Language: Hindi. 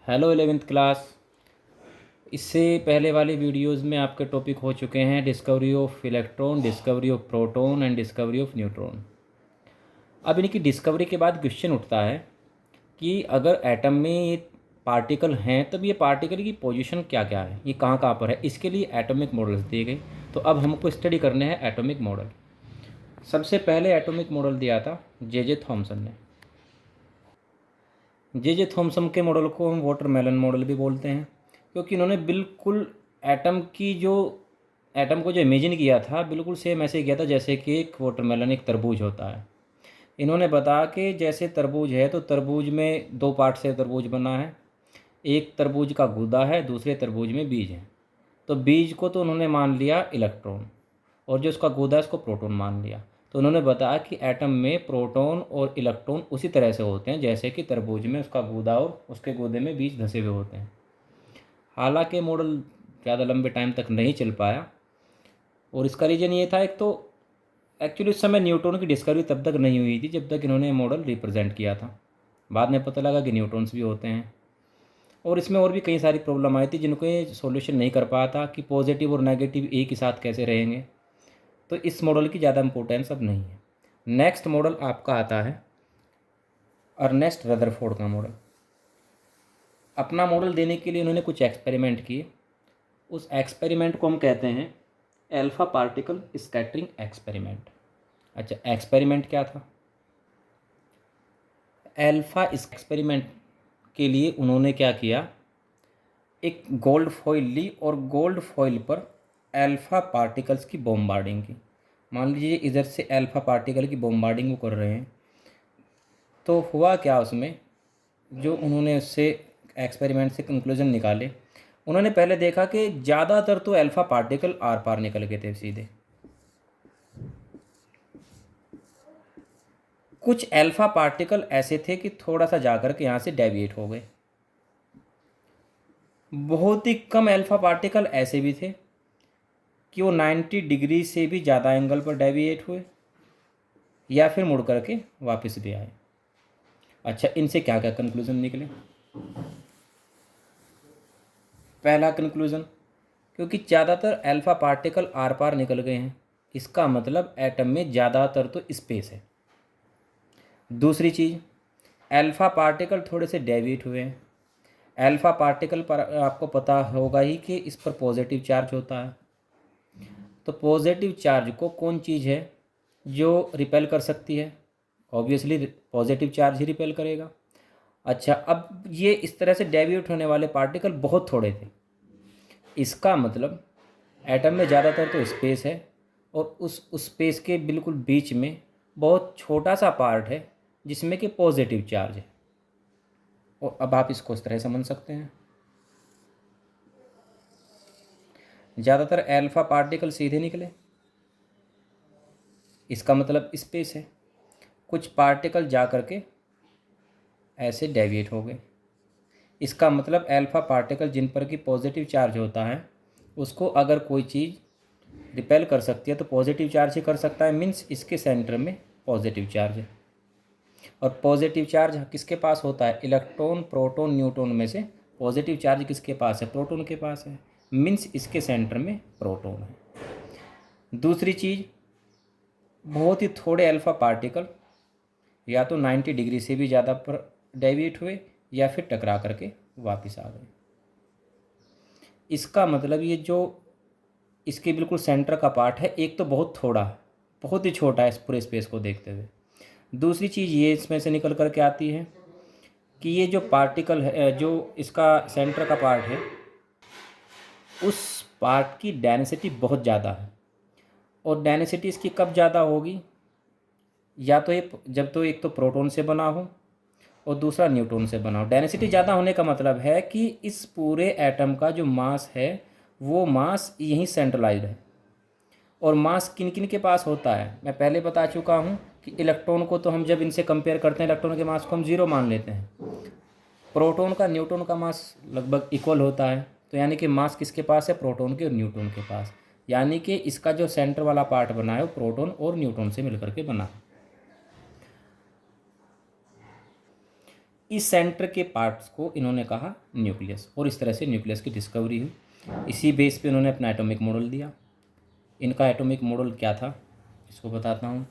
Hello 11th class. इससे पहले वाले वीडियोस में आपके टॉपिक हो चुके हैं discovery of electron, discovery of proton and discovery of neutron. अब इनकी डिस्कवरी के बाद क्वेश्चन उठता है कि अगर एटम में ये पार्टिकल हैं तब ये पार्टिकल की पोजीशन क्या क्या है, ये कहाँ कहाँ पर है। इसके लिए एटॉमिक मॉडल्स दिए गए। तो अब हमको स्टडी करने हैं एटॉमिक मॉडल। सबसे पहले एटॉमिक मॉडल दिया था जे थॉमसन ने। जे थॉमसन के मॉडल को हम वाटरमेलन मॉडल भी बोलते हैं, क्योंकि इन्होंने बिल्कुल एटम की जो एटम को जो इमेजिन किया था बिल्कुल सेम ऐसे किया था जैसे कि एक वाटरमेलन, एक तरबूज होता है। इन्होंने बताया कि जैसे तरबूज है तो तरबूज में दो पार्ट से तरबूज बना है। एक तरबूज का गूदा है, दूसरे तरबूज में बीज है। तो बीज को तो उन्होंने मान लिया इलेक्ट्रॉन, और जो उसका गूदा है उसको प्रोटॉन मान लिया। तो उन्होंने बताया कि एटम में प्रोटॉन और इलेक्ट्रॉन उसी तरह से होते हैं जैसे कि तरबूज में उसका गूदा और उसके गूदे में बीज धंसे हुए होते हैं। हालांकि मॉडल ज़्यादा लंबे टाइम तक नहीं चल पाया, और इसका रीज़न ये था, एक तो एक्चुअली उस समय न्यूट्रॉन की डिस्कवरी तब तक नहीं हुई थी जब तक इन्होंने मॉडल रिप्रेजेंट किया था। बाद में पता लगा कि न्यूट्रॉन्स भी होते हैं, और इसमें और भी कई सारी प्रॉब्लम आई थी जिनको ये सॉल्यूशन नहीं कर पाया था कि पॉजिटिव और नेगेटिव एक ही साथ कैसे रहेंगे। तो इस मॉडल की ज़्यादा इंपॉर्टेंस अब नहीं है। नेक्स्ट मॉडल आपका आता है अर्नेस्ट रदरफोर्ड का मॉडल। अपना मॉडल देने के लिए उन्होंने कुछ एक्सपेरिमेंट किए। उस एक्सपेरिमेंट को हम कहते हैं अल्फा पार्टिकल स्कैटरिंग एक्सपेरिमेंट। अच्छा, एक्सपेरिमेंट क्या था? अल्फा एक्सपेरिमेंट के लिए उन्होंने क्या किया, एक गोल्ड फॉइल ली और गोल्ड फॉइल पर अल्फा पार्टिकल्स की बॉम्बार्डिंग की। मान लीजिए इधर से अल्फा पार्टिकल की बॉम्बार्डिंग वो कर रहे हैं। तो हुआ क्या उसमें, जो उन्होंने उससे एक्सपेरिमेंट से कंक्लूजन निकाले, उन्होंने पहले देखा कि ज़्यादातर तो अल्फा पार्टिकल आर पार निकल गए थे सीधे। कुछ अल्फा पार्टिकल ऐसे थे कि थोड़ा सा जाकर के यहाँ से डेविएट हो गए। बहुत ही कम अल्फा पार्टिकल ऐसे भी थे कि वो 90 डिग्री से भी ज़्यादा एंगल पर डेविएट हुए या फिर मुड़ करके वापस भी आए। अच्छा, इनसे क्या क्या कंक्लूजन निकले? पहला कंक्लूजन, क्योंकि ज़्यादातर अल्फा पार्टिकल आर पार निकल गए हैं, इसका मतलब एटम में ज़्यादातर तो स्पेस है। दूसरी चीज़, अल्फा पार्टिकल थोड़े से डेविएट हुए हैं। अल्फा पार्टिकल पर आपको पता होगा ही कि इस पर पॉजिटिव चार्ज होता है। तो पॉजिटिव चार्ज को कौन चीज़ है जो रिपेल कर सकती है? ऑब्वियसली पॉजिटिव चार्ज ही रिपेल करेगा। अच्छा, अब ये इस तरह से डेविएट होने वाले पार्टिकल बहुत थोड़े थे। इसका मतलब एटम में ज़्यादातर तो स्पेस है, और उस स्पेस के बिल्कुल बीच में बहुत छोटा सा पार्ट है जिसमें कि पॉजिटिव चार्ज है। और अब आप इसको इस तरह समझ सकते हैं, ज़्यादातर अल्फा पार्टिकल सीधे निकले, इसका मतलब स्पेस है। कुछ पार्टिकल जा कर के ऐसे डेविएट हो गए, इसका मतलब अल्फा पार्टिकल जिन पर कि पॉजिटिव चार्ज होता है उसको अगर कोई चीज़ रिपेल कर सकती है तो पॉजिटिव चार्ज ही कर सकता है। मीन्स इसके सेंटर में पॉजिटिव चार्ज है। और पॉजिटिव चार्ज किसके पास होता है? इलेक्ट्रॉन, प्रोटॉन, न्यूट्रॉन में से पॉजिटिव चार्ज किसके पास है? प्रोटॉन के पास है। मीन्स इसके सेंटर में प्रोटॉन है। दूसरी चीज़, बहुत ही थोड़े अल्फा पार्टिकल या तो 90 डिग्री से भी ज़्यादा पर डेविएट हुए या फिर टकरा करके वापस आ गए। इसका मतलब ये जो इसके बिल्कुल सेंटर का पार्ट है, एक तो बहुत थोड़ा है, बहुत ही छोटा है इस पूरे स्पेस को देखते हुए। दूसरी चीज़ ये इसमें से निकल कर के आती है कि ये जो पार्टिकल है, जो इसका सेंटर का पार्ट है, उस पार्ट की डेंसिटी बहुत ज़्यादा है। और डेंसिटी इसकी कब ज़्यादा होगी? या तो ये जब तो एक तो प्रोटॉन से बना हो और दूसरा न्यूट्रॉन से बना हो। डेंसिटी ज़्यादा होने का मतलब है कि इस पूरे एटम का जो मास है वो मास यहीं सेंट्रलाइज्ड है। और मास किन किन के पास होता है मैं पहले बता चुका हूँ कि इलेक्ट्रॉन को तो हम जब इनसे कंपेयर करते हैं इलेक्ट्रॉन के मास को हम ज़ीरो मान लेते हैं। प्रोटॉन का न्यूट्रॉन का मास लगभग इक्वल होता है। तो यानी कि मास किसके पास है? प्रोटॉन के और न्यूट्रॉन के पास। यानी कि इसका जो सेंटर वाला पार्ट बना है वो प्रोटॉन और न्यूट्रॉन से मिलकर के बना है। इस सेंटर के पार्ट्स को इन्होंने कहा न्यूक्लियस, और इस तरह से न्यूक्लियस की डिस्कवरी हुई। इसी बेस पे उन्होंने अपना एटॉमिक मॉडल दिया। इनका एटॉमिक मॉडल क्या था इसको बताता हूँ।